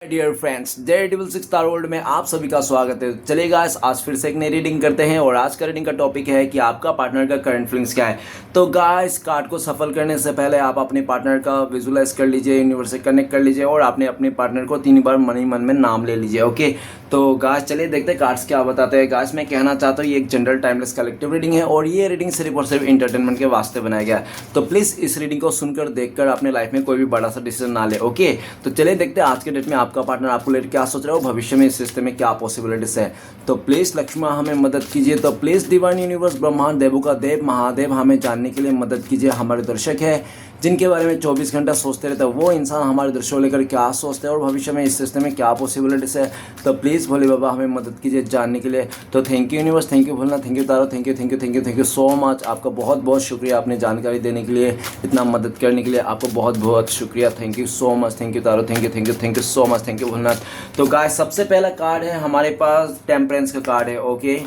Dear friends, daredevil 6 star world में आप सभी का स्वागत है। चलिए गाइस, आज फिर से एक नई रीडिंग करते हैं और आज का रीडिंग का टॉपिक है कि आपका पार्टनर का करंट फीलिंग्स क्या है। तो गाइस, कार्ड को सफल करने से पहले आप अपने पार्टनर का विजुलाइज कर लीजिए, यूनिवर्स से कनेक्ट कर लीजिए और आपने अपने पार्टनर को 3 बार मन ही मन में नाम ले लीजिए। ओके, तो गाइस चलिए देखते हैं कार्ड्स क्या बताते हैं। गाइस, मैं कहना चाहता हूँ ये एक जनरल टाइमलेस कलेक्टिव रीडिंग है और ये रीडिंग सिर्फ और सिर्फ इंटरटेनमेंट के वास्ते बनाया गया है। तो प्लीज़ इस रीडिंग को सुनकर देखकर अपने लाइफ में कोई भी बड़ा सा डिसीजन ना ले। ओके, तो चलिए देखते हैं आज के डेट में आपका पार्टनर आपको लेकर क्या सोच रहे हो, भविष्य में इस रिश्ते में क्या पॉसिबिलिटीज है। तो प्लीज लक्ष्मण हमें मदद कीजिए। तो प्लीज डिवाइन यूनिवर्स, ब्रह्मांड, देवों का देव महादेव हमें जानने के लिए मदद कीजिए। हमारे दर्शक है जिनके बारे में 24 घंटा सोचते रहते हैं, वो इंसान हमारे दृश्य को लेकर क्या सोचते हैं और भविष्य में इस रिश्ते में क्या पॉसिबिलिटीज है। तो प्लीज़ भोले बाबा हमें मदद कीजिए जानने के लिए। तो thank you universe, thank you Bholna, thank you Taro, thank you thank you thank you thank you so much. आपका बहुत बहुत शुक्रिया अपनी जानकारी देने के लिए, इतना मदद करने के लिए आपको बहुत बहुत शुक्रिया। Thank you so much, thank you Taro, thank you thank you thank you so much, thank you Bholanath. तो गाइस, सबसे पहला कार्ड है हमारे पास टेम्परेंस का कार्ड है। ओके,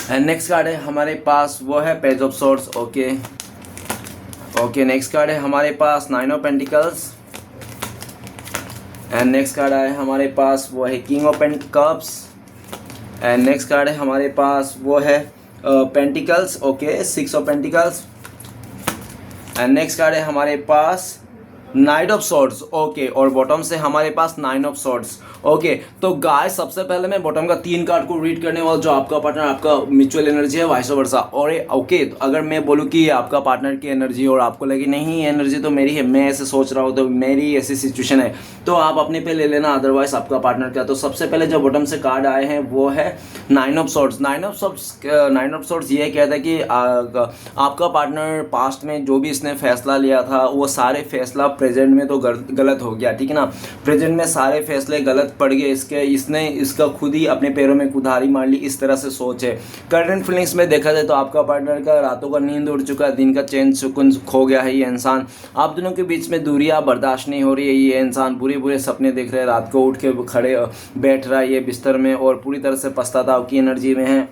एंड नेक्स्ट कार्ड है हमारे पास वो है page of swords. Okay, next card है हमारे पास 9 of pentacles and next card है हमारे पास वो है king of cups and next card है हमारे पास वो है pentacles. Okay, 6 of pentacles and next card है हमारे पास नाइट ऑफ सॉर्ड्स। ओके, और बॉटम से हमारे पास 9 ऑफ सॉर्ड्स। ओके, तो गाइस सबसे पहले मैं बॉटम का 3 कार्ड को रीड करने वाला, जो आपका पार्टनर आपका म्यूचुअल एनर्जी है, वाइस वर्सा। और ओके, तो अगर मैं बोलूँ कि आपका पार्टनर की एनर्जी और आपको लगे नहीं एनर्जी तो मेरी है, मैं ऐसे सोच रहा हूँ, तो मेरी ऐसी सिचुएशन है, तो आप अपने पे ले लेना, अदरवाइज आपका पार्टनर का। तो सबसे पहले जो बॉटम से कार्ड आए हैं वो है 9 ऑफ सॉर्ड्स। 9 ऑफ सॉर्ड्स ये कहता है कि आपका पार्टनर पास्ट में जो भी इसने फैसला लिया था वो सारे फैसला प्रेजेंट में तो गलत हो गया, ठीक है ना। प्रेजेंट में सारे फैसले गलत पड़ गए इसने इसका खुद ही अपने पैरों में कुल्हाड़ी मार ली, इस तरह से सोच है। करंट फीलिंग्स में देखा जाए तो आपका पार्टनर का रातों का नींद उड़ चुका है, दिन का चैन सुकून खो गया है। ये इंसान, आप दोनों के बीच में दूरियां बर्दाश्त नहीं हो रही है। ये इंसान बुरे बुरे सपने देख रहे हैं, रात को उठ के खड़े बैठ रहा है ये बिस्तर में और पूरी तरह से पछतावा की एनर्जी में है।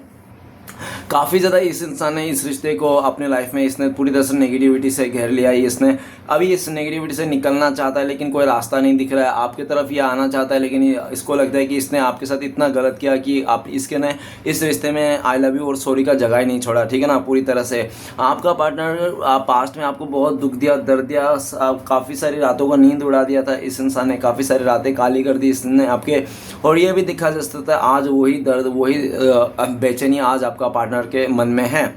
काफ़ी ज़्यादा इस इंसान ने इस रिश्ते को अपने लाइफ में इसने पूरी तरह से नेगेटिविटी से घेर लिया है। इसने अभी इस नेगेटिविटी से निकलना चाहता है लेकिन कोई रास्ता नहीं दिख रहा है। आपकी तरफ ये आना चाहता है लेकिन इसको लगता है कि इसने आपके साथ इतना गलत किया कि आप इसके ने इस रिश्ते में आई लव यू और सॉरी का जगह ही नहीं छोड़ा, ठीक है ना। पूरी तरह से आपका पार्टनर पास्ट में आपको बहुत दुख दिया, दर्द दिया, काफ़ी सारी रातों का नींद उड़ा दिया था इस इंसान ने, काफ़ी सारी रातें काली कर दी इसने आपके। और ये भी दिखा जा सकता है आज वही दर्द, वही बेचैनी आज आपका पार्टनर के मन में है।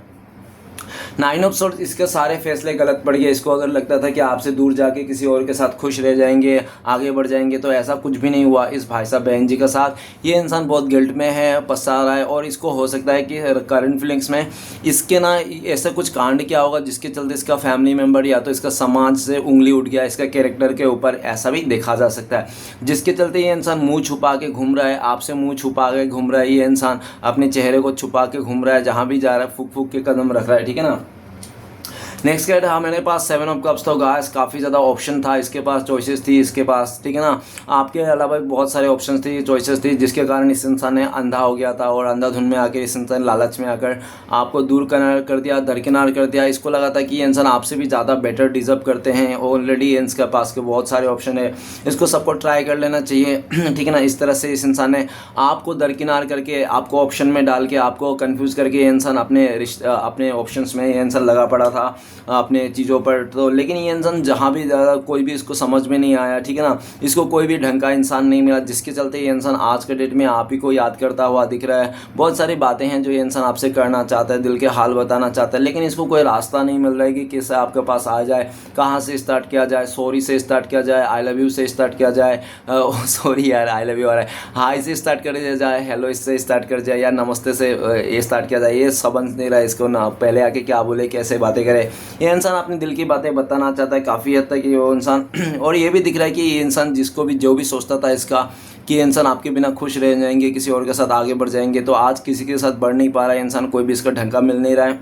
9 ऑफ सॉर्ड्स, इसके सारे फैसले गलत पड़ गए। इसको अगर लगता था कि आपसे दूर जाके किसी और के साथ खुश रह जाएंगे, आगे बढ़ जाएंगे, तो ऐसा कुछ भी नहीं हुआ इस भाई साहब बहन जी के साथ। ये इंसान बहुत गिल्ट में है, पछता रहा है और इसको हो सकता है कि करंट फीलिंग्स में इसके ना ऐसा कुछ कांड किया होगा जिसके चलते इसका फैमिली मेम्बर या तो इसका समाज से उंगली उठ गया इसका कैरेक्टर के ऊपर, ऐसा भी देखा जा सकता है। जिसके चलते ये इंसान मुँह छुपा के घूम रहा है, आपसे मुँह छुपा के घूम रहा है। ये इंसान अपने चेहरे को छुपा के घूम रहा है, जहाँ भी जा रहा है फूक फूक के कदम रख रहा है, ठीक है ना। नेक्स्ट कार्ड है मेरे पास 7 ऑफ कप्स। तो गाइस काफ़ी ज़्यादा ऑप्शन था इसके पास, चॉइसेस थी इसके पास, ठीक है ना। आपके अलावा बहुत सारे ऑप्शन थी, चॉइसेस थी, जिसके कारण इस इंसान ने अंधा हो गया था और अंधाधुन में आकर इस इंसान लालच में आकर आपको दूर कर दिया, दरकिनार कर दिया। इसको लगा था कि ये इंसान आपसे भी ज़्यादा बेटर डिजर्व करते हैं। ऑलरेडी इसके पास के बहुत सारे ऑप्शन है, इसको सबको ट्राई कर लेना चाहिए, ठीक है ना। इस तरह से इस इंसान ने आपको दरकिनार करके, आपको ऑप्शन में डाल के, आपको कन्फ्यूज़ करके ये इंसान अपने ऑप्शंस में ये इंसान लगा पड़ा था अपने चीज़ों पर। तो लेकिन ये इंसान जहाँ भी ज़्यादा कोई भी इसको समझ में नहीं आया, ठीक है ना। इसको कोई भी ढंग का इंसान नहीं मिला, जिसके चलते ये इंसान आज के डेट में आप ही को याद करता हुआ दिख रहा है। बहुत सारी बातें हैं जो ये इंसान आपसे करना चाहता है, दिल के हाल बताना चाहता है, लेकिन इसको कोई रास्ता नहीं मिल रहा है कि कैसे आपके पास आ जाए, कहाँ से स्टार्ट किया जाए। सॉरी से स्टार्ट किया जाए, आई लव यू से स्टार्ट किया जाए, सॉरी यार आई लव यू आ रहा है, हाई से स्टार्ट कर जाए, हेलो इससे स्टार्ट कर जाए, या नमस्ते से ये स्टार्ट किया जाए। ये समझ नहीं रहा है इसको ना, पहले आके क्या बोले, कैसे बातें करे। ये इंसान अपने दिल की बातें बताना चाहता है काफ़ी हद तक ये वो इंसान और ये भी दिख रहा है कि ये इंसान जिसको भी जो भी सोचता था इसका कि ये इंसान आपके बिना खुश रह जाएंगे, किसी और के साथ आगे बढ़ जाएंगे, तो आज किसी के साथ बढ़ नहीं पा रहा है इंसान, कोई भी इसका ढंग का मिल नहीं रहा है।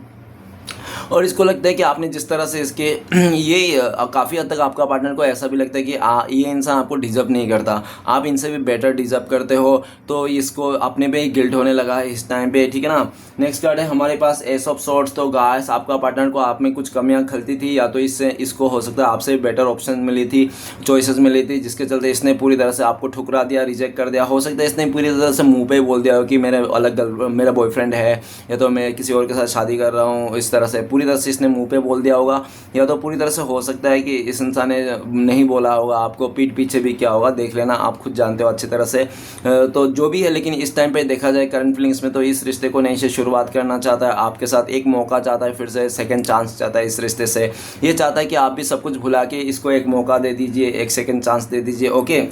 और इसको लगता है कि आपने जिस तरह से इसके ये काफ़ी हद तक आपका पार्टनर को ऐसा भी लगता है कि ये इंसान आपको डिज़र्व नहीं करता, आप इनसे भी बेटर डिज़र्व करते हो, तो इसको अपने पे ही गिल्ट होने लगा है इस टाइम पे, ठीक है ना। नेक्स्ट कार्ड है हमारे पास एस ऑफ सॉर्ड्स। तो गाइस आपका पार्टनर को आप में कुछ कमियां खलती थी, या तो इससे इसको हो सकता है आपसे बेटर ऑप्शन मिली थी, चॉइसेस मिली थी, जिसके चलते इसने पूरी तरह से आपको ठुकरा दिया, रिजेक्ट कर दिया। हो सकता है इसने पूरी तरह से मुंह पे ही बोल दिया हो कि मेरा बॉयफ्रेंड है, या तो मैं किसी और के साथ शादी कर रहा हूँ, इस तरह से पूरी तरह से इसने मुंह पे बोल दिया होगा, या तो पूरी तरह से हो सकता है कि इस इंसान ने नहीं बोला होगा, आपको पीठ पीछे भी क्या होगा देख लेना, आप खुद जानते हो अच्छी तरह से। तो जो भी है, लेकिन इस टाइम पे देखा जाए करंट फीलिंग्स में, तो इस रिश्ते को नई से शुरुआत करना चाहता है आपके साथ, एक मौका चाहता है, फिर से सेकंड चांस चाहता है इस रिश्ते से। ये चाहता है कि आप भी सब कुछ भुला के इसको एक मौका दे दीजिए, एक सेकंड चांस दे दीजिए। ओके,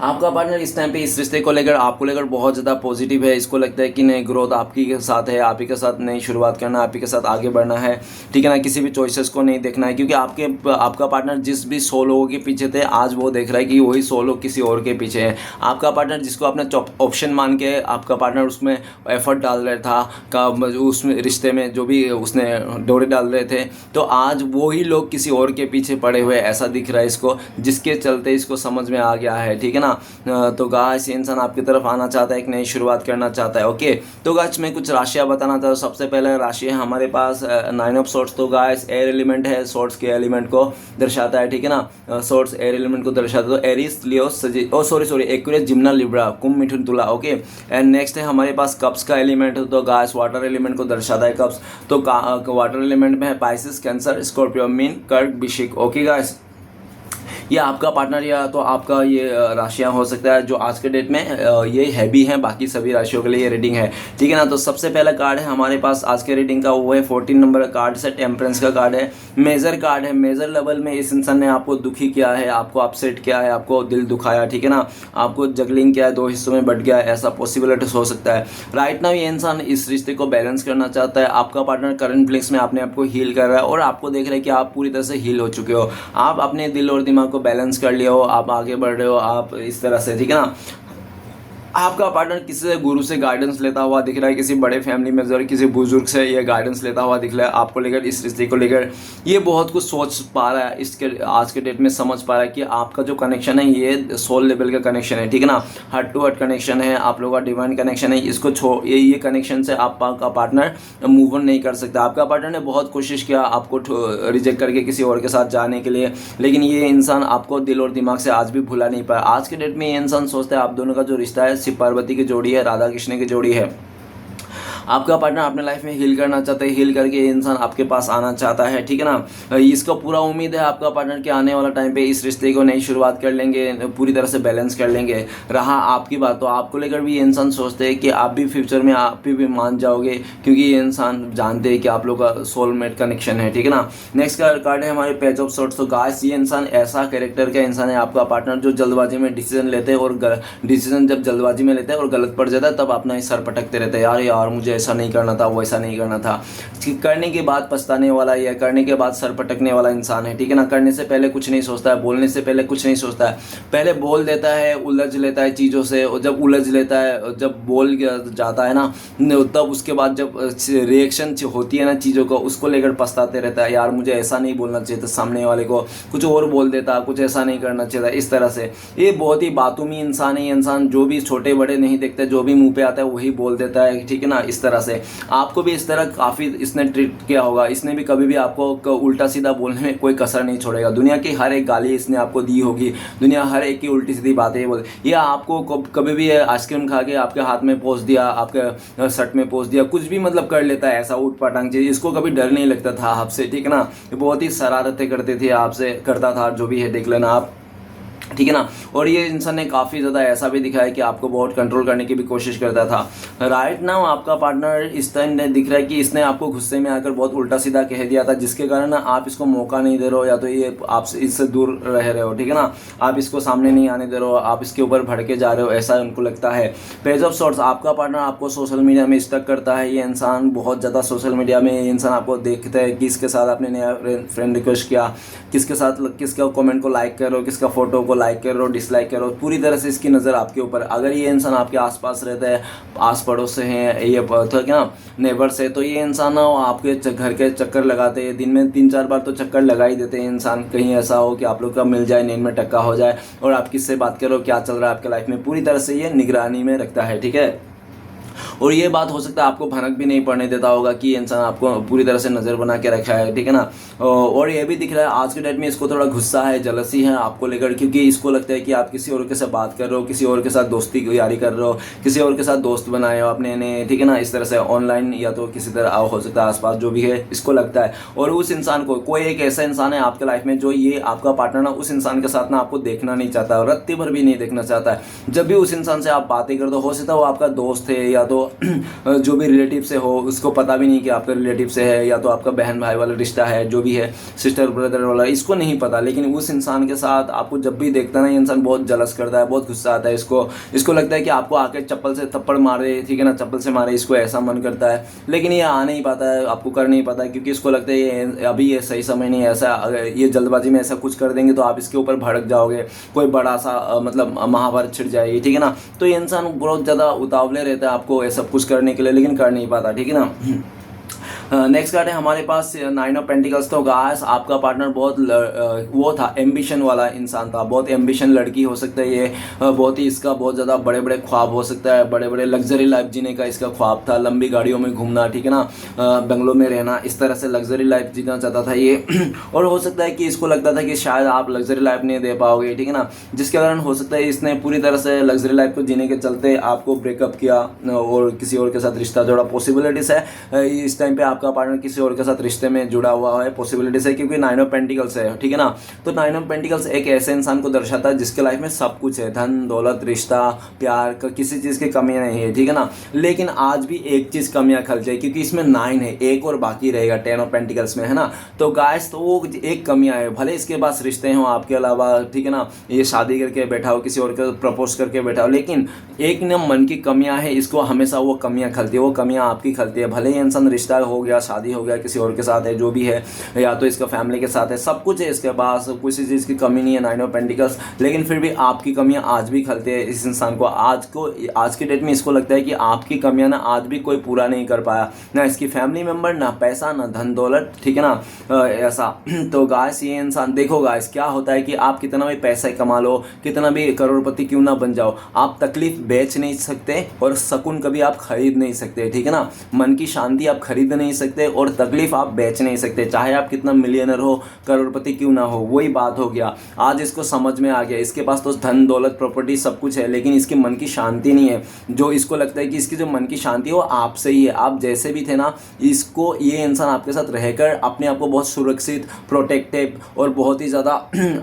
आपका पार्टनर इस टाइम पे इस रिश्ते को लेकर, आपको लेकर बहुत ज़्यादा पॉजिटिव है। इसको लगता है कि नई ग्रोथ आपकी के साथ है, आप ही के साथ नई शुरुआत करना, आप ही के साथ आगे बढ़ना है, ठीक है ना। किसी भी चॉइसेस को नहीं देखना है, क्योंकि आपका पार्टनर जिस भी 100 लोगों के पीछे थे, आज वो देख रहा है कि वही 100 लोग किसी और के पीछे हैं। आपका पार्टनर जिसको आपने ऑप्शन मान के आपका पार्टनर उसमें एफर्ट डाल रहा था उसमें रिश्ते में, जो भी उसने डोरे डाल रहे थे, तो आज वही लोग किसी और के पीछे पड़े हुए ऐसा दिख रहा है इसको, जिसके चलते इसको समझ में आ गया है, ठीक है ना। तो गाइस ये इंसान आपकी तरफ आना चाहता है, एक नई शुरुआत करना चाहता है। ओके, तो गाइस मैं कुछ राशियां बताना चाहता हूँ। सबसे पहले राशि है हमारे पास 9 ऑफ सोर्ट्स। तो गाइस एयर एलिमेंट है, सोर्ट्स के एलिमेंट को दर्शाता है, ठीक है ना। सोर्ट्स एयर एलिमेंट को दर्शाता है, तो एरिस, लियो, सॉरी एक्वेरियस, जिम्ना, लिब्रा, कुंभ, मिथुन, तुला। ओके, एंड नेक्स्ट है हमारे पास कप्स का एलिमेंट। तो गाइस वाटर एलिमेंट को दर्शाता है कप्स। तो वाटर एलिमेंट में है पाइसिस, कैंसर, स्कॉर्पियो, मीन, कर्क, वृश्चिक। ओके गाइस, ये आपका पार्टनर या तो आपका ये राशियां हो सकता है जो आज के डेट में ये हैवी हैं, बाकी सभी राशियों के लिए ये रीडिंग है, ठीक है ना। तो सबसे पहला कार्ड है हमारे पास आज के रीडिंग का, वो है 14 नंबर कार्ड से, टेम्परेंस का कार्ड है, मेजर कार्ड है। मेजर लेवल में इस इंसान ने आपको दुखी किया है, आपको अपसेट किया है, आपको दिल दुखाया, ठीक है ना, आपको जगलिंग किया है, 2 हिस्सों में बट गया है, ऐसा पॉसिबिलिटीज हो सकता है। राइट नाउ ये इंसान इस रिश्ते को बैलेंस करना चाहता है। आपका पार्टनर करंट फीलिंग्स में अपने आप को हील कर रहा है, और आपको देख रहा है कि आप पूरी तरह से हील हो चुके हो, आप अपने दिल और दिमाग को बैलेंस कर लिया हो, आप आगे बढ़ रहे हो, आप इस तरह से, ठीक है ना। आपका पार्टनर किसी से गुरु से गाइडेंस लेता हुआ दिख रहा है, किसी बड़े फैमिली मेंबर, किसी बुजुर्ग से ये गाइडेंस लेता हुआ दिख रहा है आपको लेकर, इस रिश्ते को लेकर ये बहुत कुछ सोच पा रहा है, इसके आज के डेट में समझ पा रहा है कि आपका जो कनेक्शन है ये सोल लेवल का कनेक्शन है, ठीक है ना, हार्ट टू हार्ट कनेक्शन है, आप लोगों का डिवाइन कनेक्शन है। इसको ये कनेक्शन से आपका पार्टनर मूव ऑन नहीं कर सकता। आपका पार्टनर ने बहुत कोशिश किया आपको रिजेक्ट करके किसी और के साथ जाने के लिए, लेकिन ये इंसान आपको दिल और दिमाग से आज भी भुला नहीं पाया। आज के डेट में ये इंसान सोचता है आप दोनों का जो रिश्ता है शिव पार्वती की जोड़ी है, राधा कृष्ण की जोड़ी है। आपका पार्टनर अपने लाइफ में हील करना चाहता है, हील करके इंसान आपके पास आना चाहता है, ठीक है ना। इसको पूरा उम्मीद है आपका पार्टनर के आने वाला टाइम पे इस रिश्ते को नई शुरुआत कर लेंगे, पूरी तरह से बैलेंस कर लेंगे। रहा आपकी बात, तो आपको लेकर भी ये इंसान सोचते हैं कि आप भी फ्यूचर में आप भी मान जाओगे, क्योंकि ये इंसान जानते हैं कि आप लोग का सोलमेट कनेक्शन है, ठीक है ना। नेक्स्ट कार्ड है हमारे पेज ऑफ सॉर्ट्स। तो गाइस ये इंसान ऐसा कैरेक्टर का इंसान है आपका पार्टनर, जो जल्दबाजी में डिसीजन लेते हैं, और डिसीजन जब जल्दबाजी में लेते हैं और गलत पड़ जाता है तब अपना ही सर पटकते रहते हैं, यार मुझे ऐसा नहीं करना था, वैसा नहीं करना था। करने के बाद पछताने वाला या करने के बाद सर पटकने वाला इंसान है, ठीक है ना। करने से पहले कुछ नहीं सोचता है, बोलने से पहले कुछ नहीं सोचता है, पहले बोल देता है, उलझ लेता है चीज़ों से, और जब उलझ लेता है, जब बोल जाता है ना, तब उसके बाद जब रिएक्शन होती है ना चीज़ों को, उसको लेकर पछताते रहता है, यार मुझे ऐसा नहीं बोलना चाहिए था, सामने वाले को कुछ और बोल देता, कुछ ऐसा नहीं करना चाहिए था, इस तरह से। ये बहुत ही बातूमी इंसान है, ये इंसान जो भी छोटे बड़े नहीं देखता, जो भी मुंह पे आता है वही बोल देता है, ठीक है ना, इस तरह से। आपको भी इस तरह काफ़ी इसने ट्रीट किया होगा, इसने भी कभी भी आपको उल्टा सीधा बोलने में कोई कसर नहीं छोड़ेगा। दुनिया की हर एक गाली इसने आपको दी होगी, दुनिया हर एक की उल्टी सीधी बातें बोल, ये आपको कभी भी आइसक्रीम खा के आपके हाथ में पोंछ दिया, आपके शर्ट में पोंछ दिया, कुछ भी मतलब कर लेता है ऐसा ऊट पटांग चीज़। इसको कभी डर नहीं लगता था आपसे, ठीक है ना। ये बहुत ही शरारतें करते थे आपसे, करता था, जो भी है देख लेना आप, ठीक है ना। और ये इंसान ने काफ़ी ज़्यादा ऐसा भी दिखा है कि आपको बहुत कंट्रोल करने की भी कोशिश करता था। राइट नाउ आपका पार्टनर इस टाइम दिख रहा है कि इसने आपको गुस्से में आकर बहुत उल्टा सीधा कह दिया था, जिसके कारण आप इसको मौका नहीं दे रहे हो, या तो ये आपसे इससे दूर रह रहे हो, ठीक है ना, आप इसको सामने नहीं आने दे रहे हो, आप इसके ऊपर भड़के जा रहे हो, ऐसा उनको लगता है। पेज ऑफ सॉर्ट्स, आपका पार्टनर आपको सोशल मीडिया में स्टक करता है। ये इंसान बहुत ज़्यादा सोशल मीडिया में, ये इंसान आपको देखता है कि इसके साथ आपने नया फ्रेंड रिक्वेस्ट किया, किसके साथ किसका कमेंट को लाइक कर रहे हो, किसका फोटो को लाइक करो डिसलाइक करो, पूरी तरह से इसकी नज़र आपके ऊपर। अगर ये इंसान आपके आसपास रहता है, आस पड़ोस से हैं, ये तो क्या नेबर्स है, तो ये इंसान ना आपके घर के चक्कर लगाते हैं, दिन में 3-4 बार तो चक्कर लगा ही देते हैं इंसान। कहीं ऐसा हो कि आप लोग का मिल जाए, नींद में टक्का हो जाए और आप किससे बात करो, क्या चल रहा है आपके लाइफ में, पूरी तरह से ये निगरानी में रखता है, ठीक है। और ये बात हो सकता है आपको भनक भी नहीं पड़ने देता होगा कि इंसान आपको पूरी तरह से नज़र बना के रखा है, ठीक है ना। और ये भी दिख रहा है आज के डेट में इसको थोड़ा गुस्सा है, जलसी है आपको लेकर, क्योंकि इसको लगता है कि आप किसी और के साथ बात कर रहे हो, किसी और के साथ दोस्ती यारी कर रहे हो, किसी और के साथ दोस्त बनाए हो अपने ने, ठीक है ना। इस तरह से ऑनलाइन या तो किसी तरह हो सकता है आसपास जो भी है, इसको लगता है। और उस इंसान को, कोई एक ऐसा इंसान है आपके लाइफ में जो ये आपका पार्टनर ना उस इंसान के साथ ना आपको देखना नहीं चाहता, और रत्ती भर भी नहीं देखना चाहता है। जब भी उस इंसान से आप बातें करते हो सकता है वो आपका दोस्त है या तो जो भी रिलेटिव से हो, उसको पता भी नहीं कि आपका रिलेटिव से है, या तो आपका बहन भाई वाला रिश्ता है, जो भी है सिस्टर ब्रदर वाला, इसको नहीं पता। लेकिन उस इंसान के साथ आपको जब भी देखता है ना, ये इंसान बहुत जलस करता है, बहुत गुस्सा आता है इसको लगता है कि आपको आके चप्पल से थप्पड़ मारे, ठीक है ना, चप्पल से मारे, इसको ऐसा मन करता है। लेकिन ये आ नहीं पाता है, आपको कर नहीं पाता है, क्योंकि इसको लगता है ये अभी ये सही समय नहीं है, ऐसा अगर ये जल्दबाजी में ऐसा कुछ कर देंगे तो आप इसके ऊपर भड़क जाओगे, कोई बड़ा सा मतलब महाभारत छिड़ जाएगी, ठीक है ना। तो ये इंसान बहुत ज़्यादा उतावले रहता है आपको ये सब कुछ करने के लिए, लेकिन कर नहीं पाता, ठीक है ना। नेक्स्ट कार्ड है हमारे पास 9 ऑफ पेंटिकल्स। तो गाइस आपका पार्टनर बहुत वो था, एम्बिशन वाला इंसान था, बहुत एम्बिशन लड़की हो सकता है ये, बहुत ही इसका बहुत ज़्यादा बड़े बड़े ख्वाब हो सकता है, बड़े बड़े लग्जरी लाइफ जीने का इसका ख्वाब था, लंबी गाड़ियों में घूमना, ठीक है ना, बंगलों में रहना, इस तरह से लग्जरी लाइफ जीना चाहता था ये। और हो सकता है कि इसको लगता था कि शायद आप लग्जरी लाइफ नहीं दे पाओगे, ठीक है ना, जिसके कारण हो सकता है इसने पूरी तरह से लग्जरी लाइफ को जीने के चलते आपको ब्रेकअप किया और किसी और के साथ रिश्ता जोड़ा। पॉसिबिलिटीज़ है इस टाइम पे आपका पार्टनर किसी और के साथ रिश्ते में जुड़ा हुआ है, पॉसिबिलिटीज है, क्योंकि 9 ऑफ पेंटिकल्स है, ठीक है ना। तो 9 ऑफ पेंटिकल्स एक ऐसे इंसान को दर्शाता है जिसके लाइफ में सब कुछ है, धन दौलत रिश्ता प्यार, किसी चीज़ की कमी नहीं है, ठीक है ना। लेकिन आज भी एक चीज़ कमियां खल जाए, क्योंकि इसमें 9 है, एक और बाकी रहेगा 10 ऑफ पेंटिकल्स में, है ना। तो गाइस तो वो एक कमियां है, भले इसके पास रिश्ते हों आपके अलावा, ठीक है ना, ये शादी करके बैठा हो, किसी और को प्रपोज करके बैठा हो, लेकिन एक ना मन की कमियां है, इसको हमेशा वो कमियां खलती है, वो कमियां आपकी खलती है। भले ही इंसान रिश्ता हो गया, शादी हो गया, किसी और के साथ है, जो भी है, या तो इसका फैमिली के साथ है, सब कुछ है इसके पास, किसी चीज़ की कमी नहीं है 9 ऑफ पेंटिकल्स, लेकिन फिर भी आपकी कमियां आज भी खलती है इस इंसान को। आज की डेट में इसको लगता है कि आपकी कमियां ना आज भी कोई पूरा नहीं कर पाया, ना इसकी फैमिली मेम्बर, ना पैसा, ना धन दौलत, ठीक है ना, ऐसा। तो गाइस ये इंसान देखो गाइस क्या होता है कि आप कितना भी पैसा कमा लो, कितना भी करोड़पति क्यों ना बन जाओ, आप तकलीफ बेच नहीं सकते और सुकून कभी आप खरीद नहीं सकते, ठीक है ना। मन की शांति आप खरीद नहीं सकते और तकलीफ आप बेच नहीं सकते, चाहे आप कितना मिलियनर हो, करोड़पति क्यों ना हो। वही बात हो गया, आज इसको समझ में आ गया, इसके पास तो धन दौलत प्रॉपर्टी सब कुछ है, लेकिन इसके मन की शांति नहीं है। जो इसको लगता है कि इसकी जो मन की शांति है वो आपसे ही है, आप जैसे भी थे ना, इसको ये इंसान आपके साथ रहकर अपने आप को बहुत सुरक्षित, प्रोटेक्टिव और बहुत ही ज़्यादा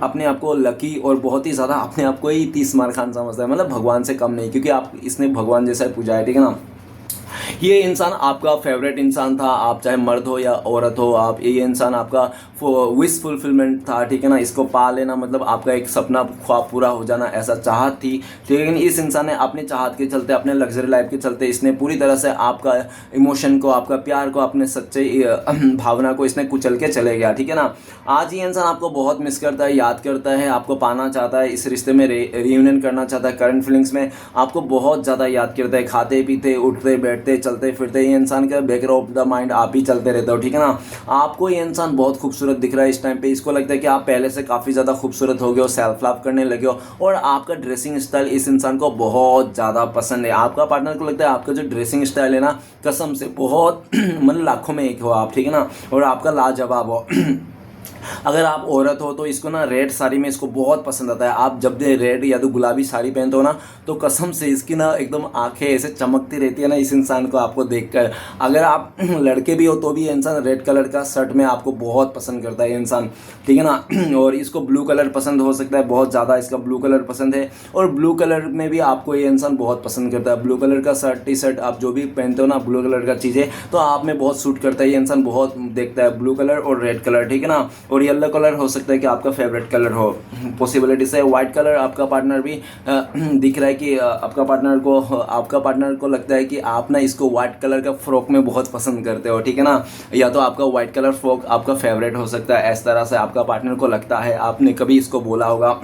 अपने आप को लकी और बहुत ही ज़्यादा अपने आप को ही 30 मार खान समझता है, मतलब भगवान से कम नहीं, क्योंकि आप इसने भगवान जैसा पूजा है, ठीक है ना। ये इंसान आपका फेवरेट इंसान था, आप चाहे मर्द हो या औरत हो, आप ये इंसान आपका विश फुलफिलमेंट था, ठीक है ना। इसको पा लेना मतलब आपका एक सपना ख्वाब पूरा हो जाना, ऐसा चाहत थी, लेकिन इस इंसान ने अपने चाहत के चलते, अपने लग्जरी लाइफ के चलते, इसने पूरी तरह से आपका इमोशन को, आपका प्यार को, अपने सच्चे भावना को इसने कुचल के चले गया, ठीक है ना। आज ये इंसान आपको बहुत मिस करता है, याद करता है, आपको पाना चाहता है, इस रिश्ते में रियूनियन करना चाहता है, करंट फीलिंग्स में आपको बहुत ज़्यादा याद करता है, खाते पीते उठते बैठते चलते फिरते, ये इंसान का बैक ऑफ द माइंड आप ही चलते रहते हो, ठीक है ना। आपको ये इंसान बहुत खूबसूरत दिख रहा है इस टाइम पे, इसको लगता है कि आप पहले से काफ़ी ज़्यादा खूबसूरत हो गए हो, सेल्फ लव करने लगे हो, और आपका ड्रेसिंग स्टाइल इस इंसान को बहुत ज़्यादा पसंद है। आपका पार्टनर को लगता है आपका जो ड्रेसिंग स्टाइल है ना, कसम से बहुत मतलब लाखों में एक हो आप, ठीक है ना, और आपका लाजवाब हो। अगर आप औरत हो तो इसको ना रेड साड़ी में इसको बहुत पसंद आता है, आप जब भी रेड या तो गुलाबी साड़ी पहनते हो ना, तो कसम से इसकी ना एकदम आंखें ऐसे चमकती रहती है ना इस इंसान को आपको देखकर। अगर आप लड़के भी हो तो भी ये इंसान रेड कलर का शर्ट में आपको बहुत पसंद करता है ये इंसान, ठीक है ना। और इसको ब्लू कलर पसंद हो सकता है, बहुत ज़्यादा इसका ब्लू कलर पसंद है, और ब्लू कलर में भी आपको ये इंसान बहुत पसंद करता है। ब्लू कलर का शर्ट टी शर्ट आप जो भी पहनते हो ना, ब्लू कलर का चीज़ें, तो आप में बहुत सूट करता है ये इंसान, बहुत देखता है ब्लू कलर और रेड कलर, ठीक है ना। और येलो कलर हो सकता है कि आपका फेवरेट कलर हो, पॉसिबिलिटी से व्हाइट कलर आपका पार्टनर भी दिख रहा है कि आपका पार्टनर को लगता है कि आप ना इसको व्हाइट कलर का फ्रॉक में बहुत पसंद करते हो, ठीक है ना, या तो आपका व्हाइट कलर फ्रॉक आपका फेवरेट हो सकता है, इस तरह से आपका पार्टनर को लगता है, आपने कभी इसको बोला होगा।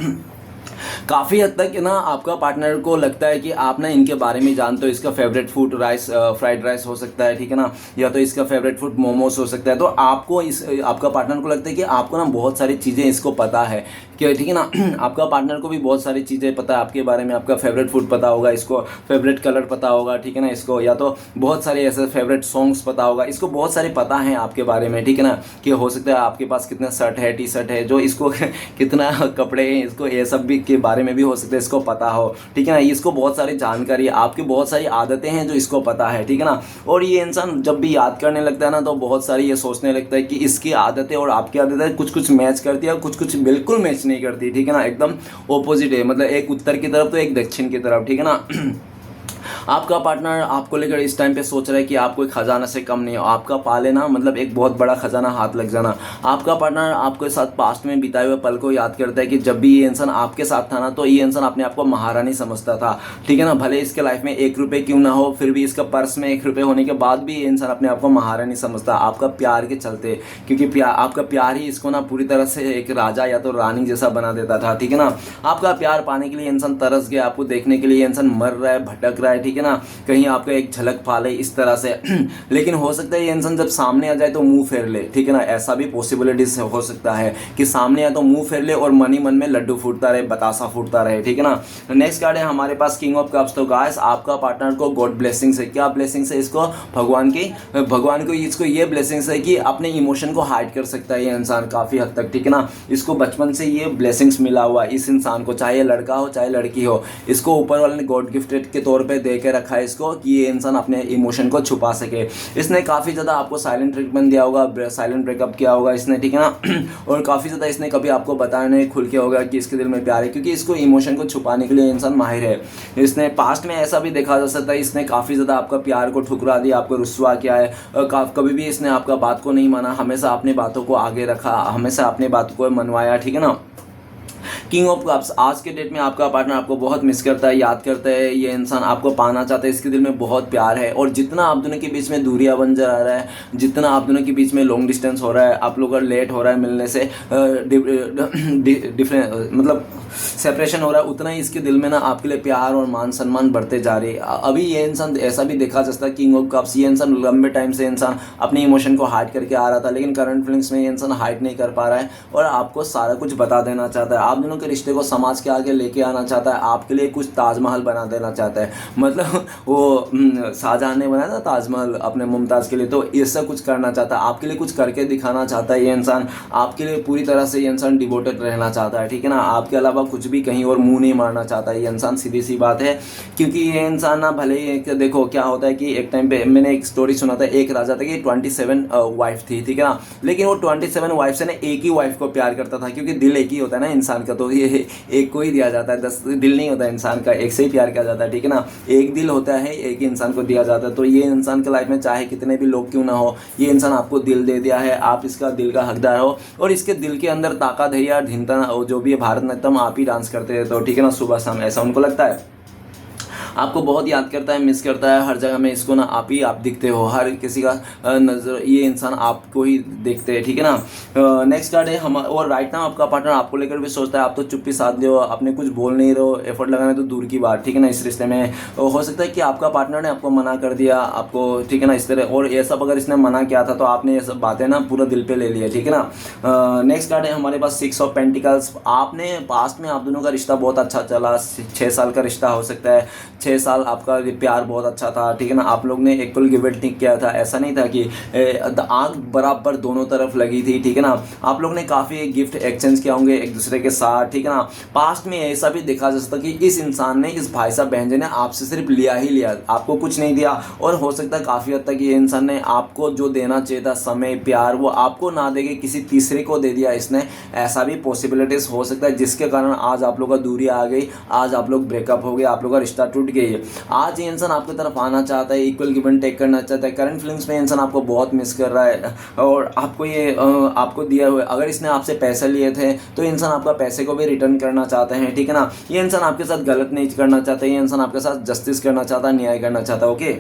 काफ़ी हद तक ना आपका पार्टनर को लगता है कि आप ना इनके बारे में जानते हो, इसका favourite food rice fried rice हो सकता है, ठीक है ना, या तो इसका फेवरेट फूड मोमोज हो सकता है। तो आपको इस आपका पार्टनर को लगता है कि आपको ना बहुत सारी चीज़ें इसको पता है कि, ठीक है ना, आपका पार्टनर को भी बहुत सारी चीज़ें पता है आपके बारे में, आपका फेवरेट फूड पता होगा इसको, फेवरेट कलर पता होगा, ठीक है ना, इसको या तो बहुत सारे ऐसे फेवरेट सॉन्ग्स पता होगा, इसको बहुत सारे पता हैं आपके बारे में, ठीक है ना, कि हो सकता है आपके पास कितना शर्ट है, टी शर्ट है, जो इसको कितना कपड़े हैं, इसको ये सब भी के बारे में भी हो सकता है इसको पता हो, ठीक है ना। इसको बहुत सारी जानकारी है, आपकी बहुत सारी आदतें हैं जो इसको पता है, ठीक है ना। और ये इंसान जब भी याद करने लगता है ना तो बहुत सारी ये सोचने लगता है कि इसकी आदतें और आपकी आदतें कुछ कुछ मैच करती है और कुछ कुछ बिल्कुल मैच नहीं करती, ठीक है ना, एकदम ऑपोजिट है, मतलब एक उत्तर की तरफ तो एक दक्षिण की तरफ, ठीक है ना। आपका पार्टनर आपको लेकर इस टाइम पे सोच रहा है कि आप कोई खजाना से कम नहीं हो, आपका पा लेना मतलब एक बहुत बड़ा खजाना हाथ लग जाना। आपका पार्टनर आपके साथ पास्ट में बिताए हुए पल को याद करता है कि जब भी ये इंसान आपके साथ था ना तो ये इंसान अपने आप को महारानी समझता था, ठीक है ना। भले इसके लाइफ में 1 रुपये क्यों ना हो, फिर भी इसका पर्स में 1 रुपये होने के बाद भी ये इंसान अपने आप को महारानी समझता आपका प्यार के चलते, क्योंकि आपका प्यार ही इसको ना पूरी तरह से एक राजा या तो रानी जैसा बना देता था, ठीक है ना। आपका प्यार पाने के लिए इंसान तरस गया, आपको देखने के लिए इंसान मर रहा है, भटक रहा है, ठीक है ना, कहीं आपका एक झलक पाले इस तरह से। लेकिन हो सकता है ये इंसान जब सामने आ जाए तो मुंह फेर ले, ठीक है ना, ऐसा भी पॉसिबिलिटीज हो सकता है कि सामने आए तो मुंह फेर ले और मन ही मन में लड्डू फूटता रहे, बतासा फूटता रहे, ठीक है ना। नेक्स्ट कार्ड है हमारे पास किंग ऑफ कप्स। तो गाइस आपका पार्टनर को गॉड ब्लेसिंग्स है। क्या ब्लेसिंग्स है इसको? भगवान को इसको ये ब्लेसिंग्स है कि अपने इमोशन को हाइड कर सकता है ये इंसान काफ़ी हद तक, ठीक है ना। इसको बचपन से ये ब्लेसिंग्स मिला हुआ इस इंसान को, चाहे लड़का हो चाहे लड़की हो, इसको ऊपर वाले ने गॉड गिफ्टेड के तौर पे दे के रखा है इसको कि ये इंसान अपने इमोशन को छुपा सके। इसने काफ़ी ज़्यादा आपको साइलेंट ट्रीटमेंट दिया होगा, साइलेंट ब्रेकअप किया होगा इसने, ठीक है ना। और काफ़ी ज़्यादा इसने कभी आपको बताया नहीं खुल के होगा कि इसके दिल में प्यार है, क्योंकि इसको इमोशन को छुपाने के लिए इंसान माहिर है। इसने पास्ट में ऐसा भी देखा जा सकता है इसने काफ़ी ज़्यादा आपका प्यार को ठुकरा दिया, आपको रुस्वा किया है, कभी भी इसने आपका बात को नहीं माना, हमेशा अपनी बातों को आगे रखा, हमेशा अपनी बातों को मनवाया, ठीक है ना। किंग ऑफ कप्स आज के डेट में आपका पार्टनर आपको बहुत मिस करता है, याद करता है, ये इंसान आपको पाना चाहता है, इसके दिल में बहुत प्यार है। और जितना आप दोनों के बीच में दूरियां बन जा रहा है, जितना आप दोनों के बीच में लॉन्ग डिस्टेंस हो रहा है, आप लोगों का लेट हो रहा है मिलने से, डिफरेंट मतलब सेपरेशन हो रहा है, उतना ही इसके दिल में ना आपके लिए प्यार और मान सम्मान बढ़ते जा रही है। अभी ये इंसान ऐसा भी देखा जा सकता है किंग ऑफ कप्स, ये इंसान लंबे टाइम से इंसान अपने इमोशन को हाइड करके आ रहा था, लेकिन करंट फीलिंग्स में ये इंसान हाइड नहीं कर पा रहा है और आपको सारा कुछ बता देना चाहता है, आप दोनों के रिश्ते को समाज के आगे लेके आना चाहता है, आपके लिए कुछ ताजमहल बना देना चाहता है। मतलब वो शाहजहां ने बनाया था ताजमहल अपने मुमताज़ के लिए, तो ऐसा कुछ करना चाहता है, आपके लिए कुछ करके दिखाना चाहता है ये इंसान, आपके लिए पूरी तरह से ये इंसान डिवोटेड रहना चाहता है, ठीक है ना। आपके अलावा कुछ भी कहीं और मुंह नहीं मारना चाहता ये इंसान, सीधी सी बात है। क्योंकि ये इंसान ना भले ही देखो क्या होता है कि एक टाइम पे मैंने एक स्टोरी सुना था, एक राजा था कि 27 वाइफ थी, ठीक है ना, लेकिन वो 27 वाइफ से ना एक ही वाइफ को प्यार करता था, क्योंकि दिल एक ही होता है ना इंसान का, तो ये एक को ही दिया जाता है, 10 दिल नहीं होता इंसान का, एक से ही प्यार किया जाता है, ठीक है ना। एक दिल होता है, एक ही इंसान को दिया जाता है। तो ये इंसान के लाइफ में चाहे कितने भी लोग क्यों ना हो, ये इंसान आपको दिल दे दिया है, आप इसका दिल का हकदार हो और इसके दिल के अंदर ताकत है यार, धिनता जो भी है भारतनाट्यम आप ही डांस करते हैं, तो ठीक है ना, सुबह शाम ऐसा उनको लगता है। आपको बहुत याद करता है, मिस करता है, हर जगह में इसको ना आप ही आप दिखते हो, हर किसी का नज़र ये इंसान आपको ही देखते हैं, ठीक है ना। नेक्स्ट कार्ड है हम, और राइट नाउ आपका पार्टनर आपको लेकर भी सोचता है, आप तो चुप्पी साध लो, अपने कुछ बोल नहीं रहो, एफर्ट लगाना तो दूर की बात, ठीक है ना। इस रिश्ते में हो सकता है कि आपका पार्टनर ने आपको मना कर दिया आपको, ठीक है ना, इस तरह, और ये सब अगर इसने मना किया था तो आपने ये सब बातें ना पूरा दिल पे ले लिया, ठीक है ना। नेक्स्ट कार्ड है हमारे पास 6 ऑफ पेंटिकल्स। आपने पास्ट में आप दोनों का रिश्ता बहुत अच्छा चला, 6 साल का रिश्ता हो सकता है, 6 साल आपका प्यार बहुत अच्छा था, ठीक है ना। आप लोग ने इक्वल गिव एंड टेक किया था, ऐसा नहीं था कि आग बराबर दोनों तरफ लगी थी, ठीक है ना। आप लोग ने काफ़ी गिफ्ट एक्सचेंज किया होंगे एक दूसरे के साथ, ठीक है ना। पास्ट में ऐसा भी देखा जा सकता कि इस इंसान ने, इस भाई साहब बहन जी ने आपसे सिर्फ लिया ही लिया, आपको कुछ नहीं दिया, और हो सकता है काफ़ी हद तक ये इंसान ने आपको जो देना चाहिए था, समय प्यार, वो आपको ना देके किसी तीसरे को दे दिया इसने, ऐसा भी पॉसिबिलिटीज हो सकता है, जिसके कारण आज आप लोग का दूरी आ गई, आज आप लोग ब्रेकअप हो गए, आप लोग का रिश्ता टूट गई। आज ये इंसान आपकी तरफ आना चाहता है, इक्वल गिव एंड टेक करना चाहता है, करंट फीलिंग्स में इंसान आपको बहुत मिस कर रहा है, और आपको ये आपको दिया हुआ, अगर इसने आपसे पैसे लिए थे तो इंसान आपका पैसे को भी रिटर्न करना चाहते हैं, ठीक है ना। ये इंसान आपके साथ गलत नहीं करना चाहता, ये इंसान आपके साथ जस्टिस करना चाहता है, न्याय करना चाहता है, ओके।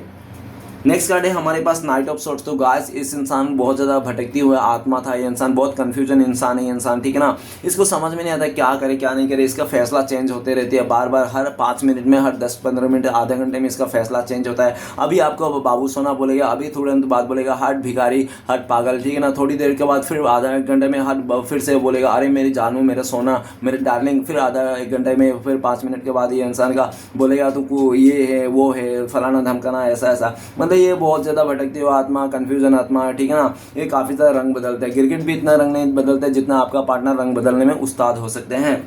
नेक्स्ट कार्ड है हमारे पास नाइट ऑफ सोर्ट्स। तो गाइस इस इंसान बहुत ज़्यादा भटकती हुआ आत्मा था, ये इंसान बहुत कन्फ्यूजन इंसान है, ये इंसान ठीक है ना, इसको समझ में नहीं आता क्या करे क्या नहीं करे, इसका फैसला चेंज होते रहती है बार बार, हर 5 मिनट में, हर 10-15 मिनट, आधे घंटे में इसका फैसला चेंज होता है। अभी आपको बाबू सोना बोलेगा, अभी तुरंत बाद बोलेगा हट भिखारी हट पागल, ठीक है ना, थोड़ी देर के बाद फिर आधा एक घंटे में हट फिर से बोलेगा अरे मेरी जानू मेरा सोना मेरे डार्लिंग, फिर आधा एक घंटे में, फिर 5 मिनट के बाद ये इंसान का बोलेगा तू ये है वो है फलाना धमकाना ऐसा ऐसा। मतलब ये बहुत ज़्यादा भटकती हुआ आत्मा, कन्फ्यूजन आत्मा, ठीक है ना, ये काफ़ी ज़्यादा रंग बदलता है। क्रिकेट भी इतना रंग नहीं बदलता है जितना आपका पार्टनर रंग बदलने में उस्ताद हो सकते हैं।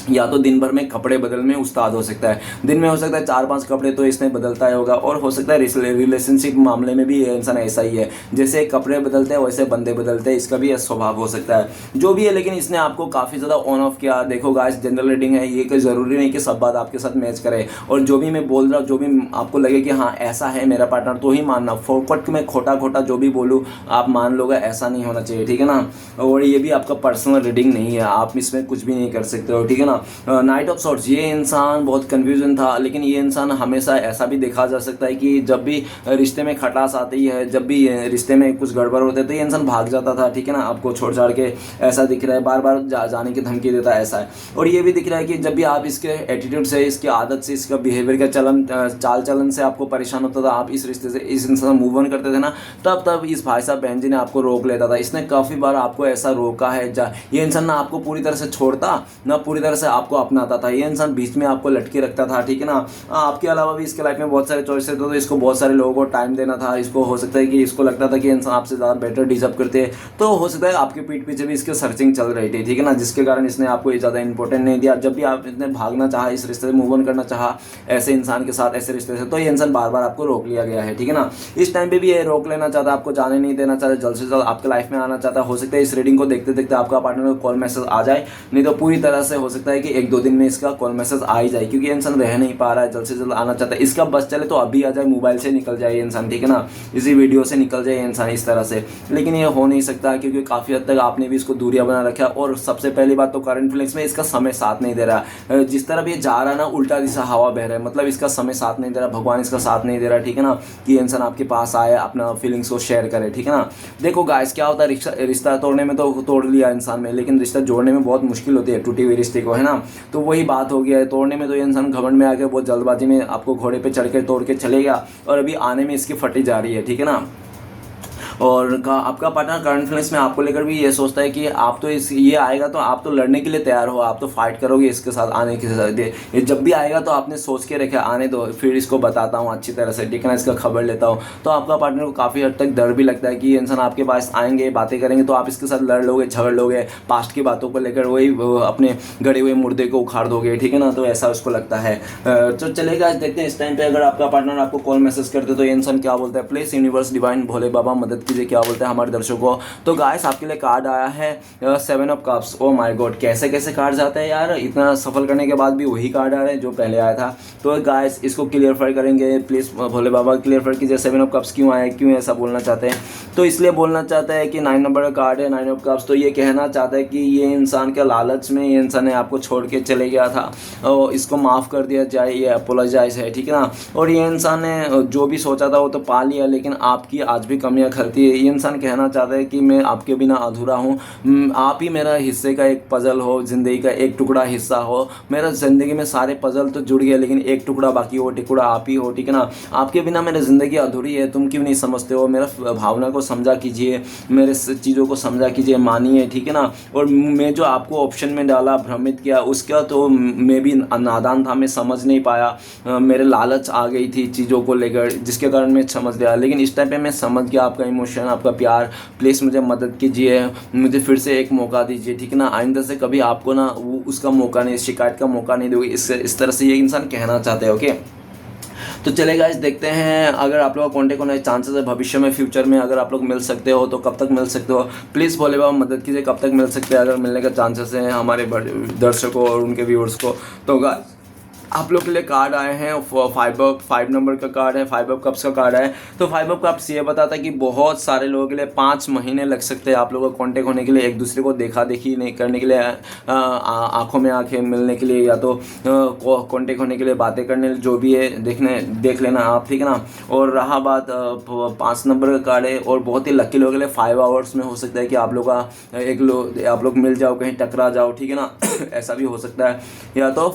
या तो दिन भर में कपड़े बदलने में उस्ताद हो सकता है, दिन में हो सकता है 4-5 कपड़े तो इसने बदलता ही होगा, और हो सकता है रिलेशनशिप मामले में भी ये इंसान ऐसा ही है, जैसे कपड़े बदलते हैं वैसे बंदे बदलते हैं, इसका भी स्वभाव हो सकता है जो भी है। लेकिन इसने आपको काफ़ी ज़्यादा ऑन ऑफ किया। देखो गाइस जनरल रीडिंग है, ये कोई ज़रूरी नहीं कि सब बात आपके साथ मैच करे, और जो भी मैं बोल रहा हूँ, जो भी आपको लगे कि हाँ ऐसा है मेरा पार्टनर तो ही मानना, फोकट में खोटा खोटा जो भी बोलूँ आप मान लोगे, ऐसा नहीं होना चाहिए, ठीक है ना। और ये भी आपका पर्सनल रीडिंग नहीं है, आप इसमें कुछ भी नहीं कर सकते हो, ठीक है ना। नाइट ऑफ सॉर्ट्स, ये इंसान बहुत कन्फ्यूजन था, लेकिन ये इंसान हमेशा ऐसा भी देखा जा सकता है कि जब भी रिश्ते में खटास आती है, जब भी रिश्ते में कुछ गड़बड़ होते तो ये इंसान भाग जाता था, ठीक है ना, आपको छोड़ छाड़ के ऐसा दिख रहा है, बार बार जाने की धमकी देता है ऐसा है। और ये भी दिख रहा है कि जब भी आप इसके एटीट्यूड से, इसकी आदत से, इसका बिहेवियर का चाल चलन से आपको परेशान होता था, आप इस रिश्ते से इस इंसान मूव ऑन करते थे ना, तब इस भाई साहब बहन जी ने आपको रोक लेता था। इसने काफ़ी बार आपको ऐसा रोका है, ये इंसान ना आपको पूरी तरह से छोड़ता ना पूरी तरह से आपको अपनाता था, ये इंसान बीच में आपको लटके रखता था, ठीक है ना। आपके अलावा भी इसके लाइफ में बहुत सारे चॉइसेस थे, तो इसको बहुत सारे लोगों को टाइम देना था, इसको हो सकता है कि इसको लगता था कि इंसान आपसे ज़्यादा बेटर डिजर्व करते हैं, तो हो सकता है आपके पीठ पीछे भी इसकी सर्चिंग चल रही थी, ठीक है ना, जिसके कारण इसने आपको ये ज़्यादा इंपॉर्टेंट नहीं दिया। जब भी आप इसने भागना चाहा, इस रिश्ते से मूव ऑन करना चाहा ऐसे इंसान के साथ, ऐसे रिश्ते से, तो ये इंसान बार बार आपको रोक लिया गया है, ठीक है ना। इस टाइम पे भी ये रोक लेना चाहता, आपको जाने नहीं देना चाहता, जल्द से जल्द आपके लाइफ में आना चाहता। हो सकता है इस रीडिंग को देखते देखते आपका पार्टनर को कॉल मैसेज आ जाए, नहीं तो पूरी तरह से हो सकता है कि 1-2 दिन में इसका कॉल मैसेज आ ही जाए, क्योंकि इंसान रह नहीं पा रहा है, जल्द से जल्द आना चाहता है। इसका बस चले तो अभी आ जाए, मोबाइल से निकल जाए ये इंसान, ठीक है ना, इसी वीडियो से निकल जाए इंसान इस तरह से। लेकिन ये हो नहीं सकता, क्योंकि काफ़ी हद तक आपने भी इसको दूरियां बना रखा है। और सबसे पहली बात तो करंट फीलिंग्स में इसका समय साथ नहीं दे रहा, जिस तरफ ये जा रहा है ना उल्टा दिशा हवा बह रहा है, मतलब इसका समय साथ नहीं दे रहा, भगवान इसका साथ नहीं दे रहा, ठीक है ना, कि इंसान आपके पास आए अपना फीलिंग्स को शेयर करे, ठीक है ना। देखो गाइस क्या होता है, रिश्ता तोड़ने में तो तोड़ लिया इंसान में, लेकिन रिश्ता जोड़ने में बहुत मुश्किल होती है टूटी हुई रिश्ते को, है ना। तो वही बात हो गया है, तोड़ने में तो ये इंसान घमंड में आके बहुत जल्दबाजी में आपको घोड़े पे चढ़ के तोड़ के चले गया, और अभी आने में इसकी फटी जा रही है, ठीक है ना। और आपका पार्टनर करंट फीलिंग्स में आपको लेकर भी ये सोचता है कि आप तो ये आएगा तो आप तो लड़ने के लिए तैयार हो, आप तो फाइट करोगे इसके साथ आने के साथ, ये जब भी आएगा तो आपने सोच के रखा आने दो, फिर इसको बताता हूँ अच्छी तरह से, ठीक है ना, इसका खबर लेता हूँ। तो आपका पार्टनर को काफ़ी हद तक डर भी लगता है कि ये इंसान आपके पास आएंगे, बातें करेंगे तो आप इसके साथ लड़ लोगे, झगड़ लोगे, पास्ट की बातों को लेकर वही अपने गड़े हुए मुर्दे को उखाड़ दोगे, ठीक है ना, तो ऐसा उसको लगता है। तो चलेगा, देखते हैं इस टाइम पे अगर आपका पार्टनर आपको कॉल मैसेज करते तो ये इंसान क्या बोलता है। प्लीज यूनिवर्स डिवाइन भोले बाबा मदद कीजिए, क्या बोलते हैं हमारे दर्शकों। तो गाइस आपके लिए कार्ड आया है 7 of cups. Oh my God, कैसे कैसे कार्ड्स आते हैं यार, इतना सफल करने के बाद भी वही कार्ड आ रहे हैं जो पहले आया था। तो गाइस इसको क्लियरफाई करेंगे, प्लीज भोले बाबा क्लियरफाई कीजिए 7 ऑफ कप्स क्यों आए, क्यों ऐसा बोलना चाहते हैं। तो इसलिए बोलना चाहता है कि 9 नंबर का कार्ड है, 9 ऑफ कप्स, तो ये कहना चाहता है कि ये इंसान के लालच में ये इंसान ने आपको छोड़ के चले गया था, और इसको माफ़ कर दिया जाए, ये अपोलोजाइज है, ठीक है ना। और ये इंसान ने जो भी सोचा था वो तो पा लिया, लेकिन आपकी आज भी कमियां खलती है। ये इंसान कहना चाहता है कि मैं आपके बिना अधूरा हूँ, आप ही मेरा हिस्से का एक पजल हो, ज़िंदगी का एक टुकड़ा हिस्सा हो। मेरा ज़िंदगी में सारे पजल तो जुड़ गए, लेकिन एक टुकड़ा बाकी, वो टुकड़ा आप ही हो, ठीक है ना। आपके बिना मेरी ज़िंदगी अधूरी है, तुम क्यों नहीं समझते हो। मेरा भावना को समझा कीजिए, मेरे चीज़ों को समझा कीजिए, मानिए, ठीक है ना। और मैं जो आपको ऑप्शन में डाला, भ्रमित किया, उसका तो मैं भी नादान था, मैं समझ नहीं पाया, मेरे लालच आ गई थी चीज़ों को लेकर, जिसके कारण मैं समझ गया। लेकिन इस टाइम पे मैं समझ गया आपका इमोशन, आपका प्यार। प्लीज़ मुझे मदद कीजिए, मुझे फिर से एक मौका दीजिए, ठीक है ना। आइंदा से कभी आपको ना वो उसका मौका नहीं, शिकायत का मौका नहीं दोगे। इस तरह से ये इंसान कहना चाहते हैं, ओके। तो चलेगा, इस देखते हैं अगर आप लोग का कॉन्टेक्ट होने के चांसेस है भविष्य में, फ्यूचर में अगर आप लोग मिल सकते हो तो कब तक मिल सकते हो। प्लीज़ भोले बाबा मदद कीजिए, कब तक मिल सकते हैं, अगर मिलने का चांसेस हैं हमारे दर्शकों और उनके व्यूअर्स को। तो गाइस आप लोग के लिए कार्ड आए हैं, 5 नंबर का कार्ड है, 5 ऑफ कप्स का कार्ड है। तो 5 ऑफ कप्स ये बताता है कि बहुत सारे लोगों के लिए 5 महीने लग सकते हैं आप लोगों को कांटेक्ट होने के लिए, एक दूसरे को देखा देखी नहीं करने के लिए, आंखों में आंखें मिलने के लिए, या तो कांटेक्ट होने के लिए, बातें करने, जो भी है देख लेना आप, ठीक है ना। और रहा बात 5 नंबर का कार्ड है, और बहुत ही लकी लोगों के लिए 5 आवर्स में हो सकता है कि आप लोग का आप लोग मिल जाओ, कहीं टकरा जाओ, ठीक है ना। ऐसा भी हो सकता है, या तो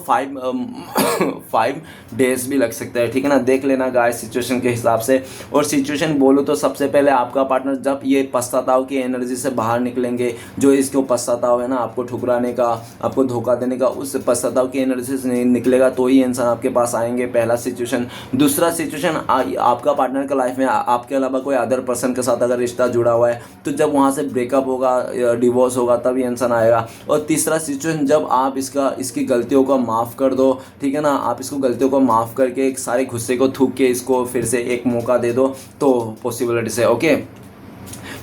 5 डेज भी लग सकता है, ठीक है ना। देख लेना गाइस सिचुएशन के हिसाब से। और सिचुएशन बोलो तो सबसे पहले आपका पार्टनर जब ये पश्चाताव की एनर्जी से बाहर निकलेंगे, जो इसको पश्चाताव है ना आपको ठुकराने का, आपको धोखा देने का, उस पश्चाताव की एनर्जी से निकलेगा तो ही इंसान आपके पास आएंगे, पहला सिचुएशन। दूसरा सिचुएशन, आपका पार्टनर का लाइफ में आपके अलावा कोई अदर पर्सन के साथ अगर रिश्ता जुड़ा हुआ है तो जब वहाँ से ब्रेकअप होगा, डिवोर्स होगा, तब ये इंसान आएगा। और तीसरा सिचुएशन, जब आप इसकी गलतियों को माफ़ कर दो, ठीक है ना, आप इसको गलतियों को माफ़ करके एक सारे गुस्से को थूक के इसको फिर से एक मौका दे दो, तो पॉसिबिलिटीज है, ओके।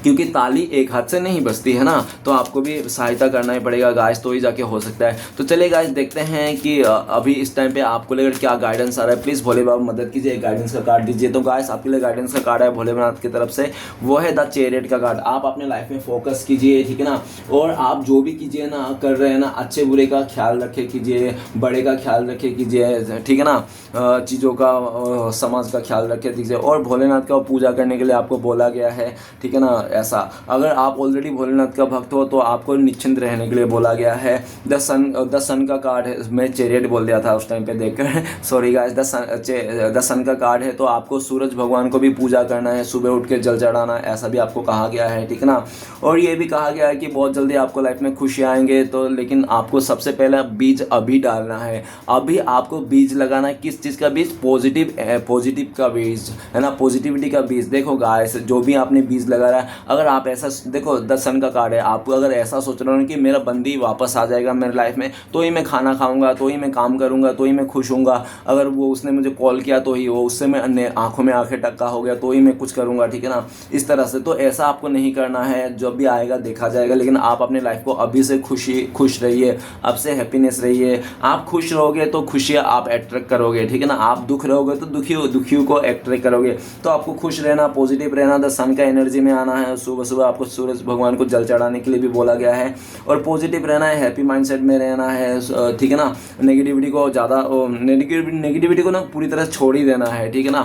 क्योंकि ताली एक हाथ से नहीं बजती है ना, तो आपको भी सहायता करना ही पड़ेगा गाइस, तो ही जाके हो सकता है। तो चलिए गाइस देखते हैं कि अभी इस टाइम पे आपको लेकर क्या गाइडेंस आ रहा है। प्लीज़ भोले बाबा मदद कीजिए, गाइडेंस का कार्ड दीजिए। तो गाइस आपके लिए गाइडेंस का कार्ड है भोलेनाथ की तरफ से, वो है द चैरियट का कार्ड। आप अपने लाइफ में फोकस कीजिए, ठीक है ना, और आप जो भी कीजिए ना, कर रहे हैं ना, अच्छे बुरे का ख्याल रखे कीजिए, बड़े का ख्याल रखे कीजिए, ठीक है ना, चीज़ों का समाज का ख्याल रखे दीजिए। और भोलेनाथ का पूजा करने के लिए आपको बोला गया है, ठीक है ना। ऐसा अगर आप ऑलरेडी भोलेनाथ का भक्त हो तो आपको निश्चिंत रहने के लिए बोला गया है। द सन का कार्ड है, मैं चैरियट बोल दिया था उस टाइम पे देखकर, सॉरी गाइस। द सन का कार्ड है, तो आपको सूरज भगवान को भी पूजा करना है, सुबह उठ के जल चढ़ाना, ऐसा भी आपको कहा गया है, ठीक है ना। और ये भी कहा गया है कि बहुत जल्दी आपको लाइफ में खुशियाँ आएंगे, तो लेकिन आपको सबसे पहले बीज अभी डालना है। अभी आपको बीज लगाना है, किस चीज़ का बीज? पॉजिटिव का बीज है ना, पॉजिटिविटी का बीज। देखो गाइस, जो भी आपने बीज लगा रहा है, अगर आप ऐसा देखो, 10 सन का कार्ड है, आपको अगर ऐसा सोच रहे हो कि मेरा बंदी वापस आ जाएगा मेरे लाइफ में, तो ही मैं खाना खाऊंगा, तो ही मैं काम करूंगा, तो ही मैं खुश हूँगा, अगर वो उसने मुझे कॉल किया तो ही, वो उससे मैं आंखों में आंखें टक्का हो गया तो ही मैं कुछ करूँगा, ठीक है ना, इस तरह से। तो ऐसा आपको नहीं करना है, जब भी आएगा देखा जाएगा। लेकिन आप अपने लाइफ को अभी से खुश रहिए, अब से हैप्पीनेस रहिए। आप खुश रहोगे तो खुशियाँ आप अट्रैक्ट करोगे, ठीक है ना। आप दुख रहोगे तो दुखियों को अट्रैक्ट करोगे। तो आपको खुश रहना, पॉजिटिव रहना, द सन का एनर्जी में आना है। सुबह सुबह आपको सूरज भगवान को जल चढ़ाने के लिए भी बोला गया है, और पॉजिटिव रहना है, हैप्पी माइंडसेट में रहना है, ठीक है ना। नेगेटिविटी को ज़्यादा नेगेटिविटी को ना पूरी तरह छोड़ ही देना है, ठीक है ना,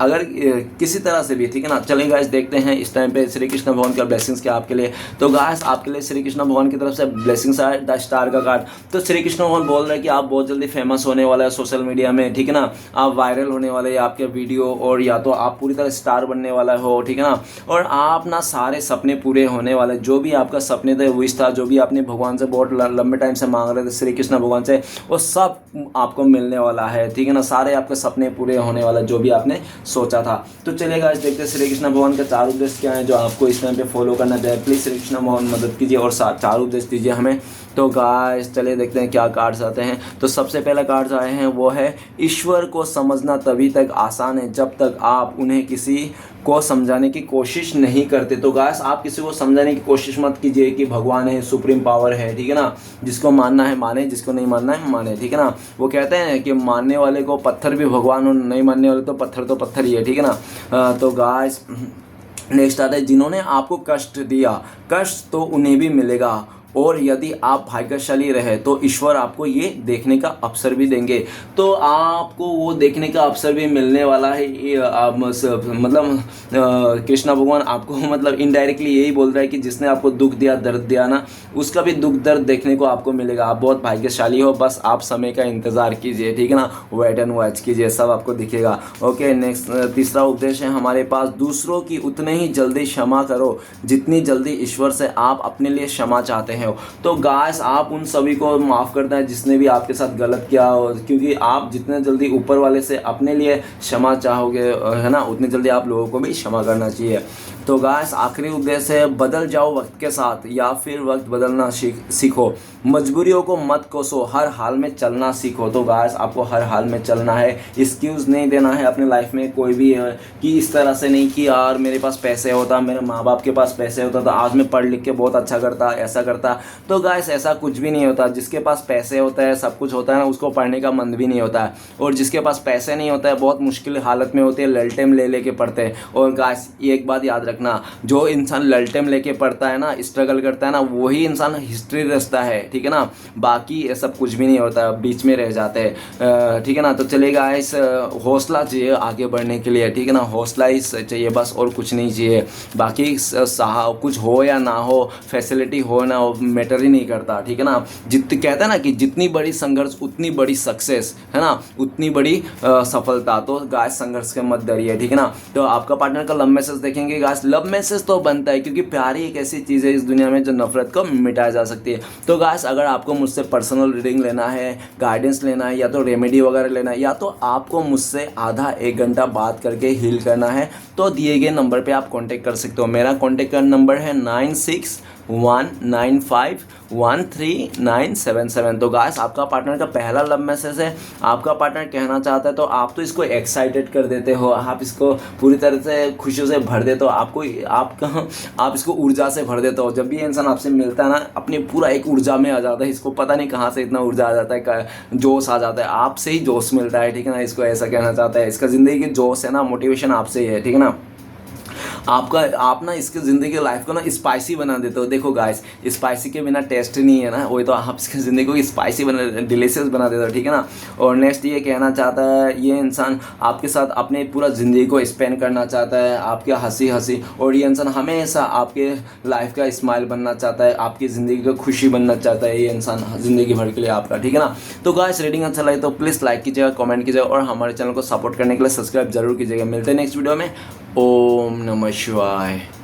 अगर किसी तरह से भी, ठीक है ना। चलिए गाइस देखते हैं इस टाइम पे श्री कृष्ण भगवान का ब्लेसिंग्स क्या आपके लिए। तो गाइस आपके लिए श्री कृष्ण भगवान की तरफ से ब्लेसिंग्स है, द स्टार का कार्ड। तो श्री कृष्ण भगवान बोल रहे हैं कि आप बहुत जल्दी फेमस होने वाला है सोशल मीडिया में, ठीक है ना, आप वायरल होने वाले हैं आपके वीडियो, और या तो आप पूरी तरह स्टार बनने वाला हो, ठीक है ना। और आप ना सारे सपने पूरे होने वाले, जो भी आपका सपने थे, विश था, जो भी आपने भगवान से बहुत लंबे टाइम से मांग रहे थे श्री कृष्ण भगवान से, वो सब आपको मिलने वाला है, ठीक है ना। सारे आपके सपने पूरे होने वाले, जो भी आपने सोचा था। तो चलिए गाइस देखते हैं श्री कृष्ण भगवान का 4 उपदेश क्या है जो आपको इस टाइम पे फॉलो करना चाहिए। प्लीज़ श्री कृष्ण भगवान मदद कीजिए और 4 उपदेश दीजिए हमें। तो गाइस चलिए देखते हैं क्या कार्ड्स आते हैं। तो सबसे पहला कार्ड्स आए हैं वो है, ईश्वर को समझना तभी तक आसान है जब तक आप उन्हें किसी को समझाने की कोशिश नहीं करते। तो गाइस आप किसी को समझाने की कोशिश मत कीजिए कि भगवान है, सुप्रीम पावर है, ठीक है ना। जिसको मानना है माने, जिसको नहीं मानना है माने, ठीक है ना। वो कहते हैं कि मानने वाले को पत्थर भी भगवान, और नहीं मानने वाले तो पत्थर ही है, ठीक है ना। तो गाइस नेक्स्ट आता है, जिन्होंने आपको कष्ट दिया, कष्ट तो उन्हें भी मिलेगा, और यदि आप भाग्यशाली रहे तो ईश्वर आपको ये देखने का अवसर भी देंगे। तो आपको वो देखने का अवसर भी मिलने वाला है। मतलब कृष्ण भगवान आपको मतलब इनडायरेक्टली यही बोल रहा है कि जिसने आपको दुख दिया, दर्द दिया ना, उसका भी दुख दर्द देखने को आपको मिलेगा। आप बहुत भाग्यशाली हो, बस आप समय का इंतज़ार कीजिए, ठीक है ना, वेट एंड वॉच कीजिए, सब आपको दिखेगा। ओके नेक्स्ट, तीसरा उपदेश है हमारे पास, दूसरों की उतने ही जल्दी क्षमा करो जितनी जल्दी ईश्वर से आप अपने लिए क्षमा चाहते हैं। तो गाइस आप उन सभी को माफ़ करते हैं जिसने भी आपके साथ गलत किया हो, क्योंकि आप जितने जल्दी ऊपर वाले से अपने लिए क्षमा चाहोगे, है ना, उतनी जल्दी आप लोगों को भी क्षमा करना चाहिए। तो गाइस आखिरी उद्देश्य है, बदल जाओ वक्त के साथ या फिर वक्त बदलना सीखो। मजबूरियों को मत कोसो, हर हाल में चलना सीखो। तो गाइस आपको हर हाल में चलना है, एक्सक्यूज़ नहीं देना है अपने लाइफ में कोई भी है कि इस तरह से नहीं कि यार मेरे पास पैसे होता, मेरे माँ बाप के पास पैसे होता तो आज मैं पढ़ लिख के बहुत अच्छा करता, ऐसा करता। तो गाइस ऐसा कुछ भी नहीं होता। जिसके पास पैसे होता है, सब कुछ होता है ना, उसको पढ़ने का मन भी नहीं होता है। और जिसके पास पैसे नहीं होता है, बहुत मुश्किल हालत में होते हैं, ललटेम ले लेके पढ़ते हैं। और गाइस एक बात याद रखना, जो इंसान ललटेम लेके पढ़ता है ना, स्ट्रगल करता है ना, वही इंसान हिस्ट्री रचता है, ठीक है ना। बाकी ये सब कुछ भी नहीं होता, बीच में रह जाते हैं, ठीक है ना। तो चलेगा इस हौसला चाहिए आगे बढ़ने के लिए, ठीक है ना। हौसला ही चाहिए बस, और कुछ नहीं चाहिए। बाकी कुछ हो या ना हो, फैसिलिटी हो ना हो, मैटर ही नहीं करता, ठीक है ना। कहते हैं ना कि जितनी बड़ी संघर्ष उतनी बड़ी सक्सेस, है ना, उतनी बड़ी सफलता। तो गाइस संघर्ष के मत डरिए, ठीक है ना। तो आपका पार्टनर का लव मैसेज देखेंगे गाइस। लव मैसेज तो बनता है क्योंकि प्यार ही एक ऐसी चीज़ है इस दुनिया में जो नफरत को मिटाया जा सकती है। तो गाइस अगर आपको मुझसे पर्सनल रीडिंग लेना है, गाइडेंस लेना है, या तो रेमेडी वगैरह लेना है, या तो आपको मुझसे आधा 1 घंटा बात करके हील करना है, तो दिए गए नंबर पे आप कांटेक्ट कर सकते हो। मेरा कांटेक्ट का नंबर है 9619513977। तो गाइस आपका पार्टनर का पहला लव मैसेज है, आपका पार्टनर कहना चाहता है, तो आप तो इसको एक्साइटेड कर देते हो, आप इसको पूरी तरह से खुशियों से भर देते हो, आप इसको ऊर्जा से भर देते हो। जब भी इंसान आपसे मिलता है ना, अपनी पूरा एक ऊर्जा में आ जाता है। इसको पता नहीं कहाँ से इतना ऊर्जा आ जाता है, जोश आ जाता है, आपसे ही जोश मिलता है, ठीक है ना। इसको ऐसा कहना चाहता है, इसका ज़िंदगी की जोश है ना, मोटिवेशन आपसे ही है, ठीक है ना। आप ना इसकी ज़िंदगी की लाइफ को ना स्पाइसी बना देते हो। देखो गाइस, स्पाइसी के बिना टेस्ट नहीं है ना, वही तो आप इसकी ज़िंदगी को स्पाइसी डिलीशियस बना देते हो, ठीक है ना। और नेक्स्ट ये कहना चाहता है, ये इंसान आपके साथ अपने पूरा ज़िंदगी को स्पेंड करना चाहता है, आपके हंसी, और ये इंसान हमेशा आपके लाइफ का स्माइल बनना चाहता है, आपकी ज़िंदगी का खुशी बनना चाहता है ये इंसान ज़िंदगी भर के लिए आपका, ठीक है ना। तो गाइस रीडिंग अच्छा लगे तो प्लीज़ लाइक कीजिएगा, कमेंट कीजिएगा, और हमारे चैनल को सपोर्ट करने के लिए सब्सक्राइब जरूर कीजिएगा। मिलते हैं नेक्स्ट वीडियो में। ओम नमः शिवाय।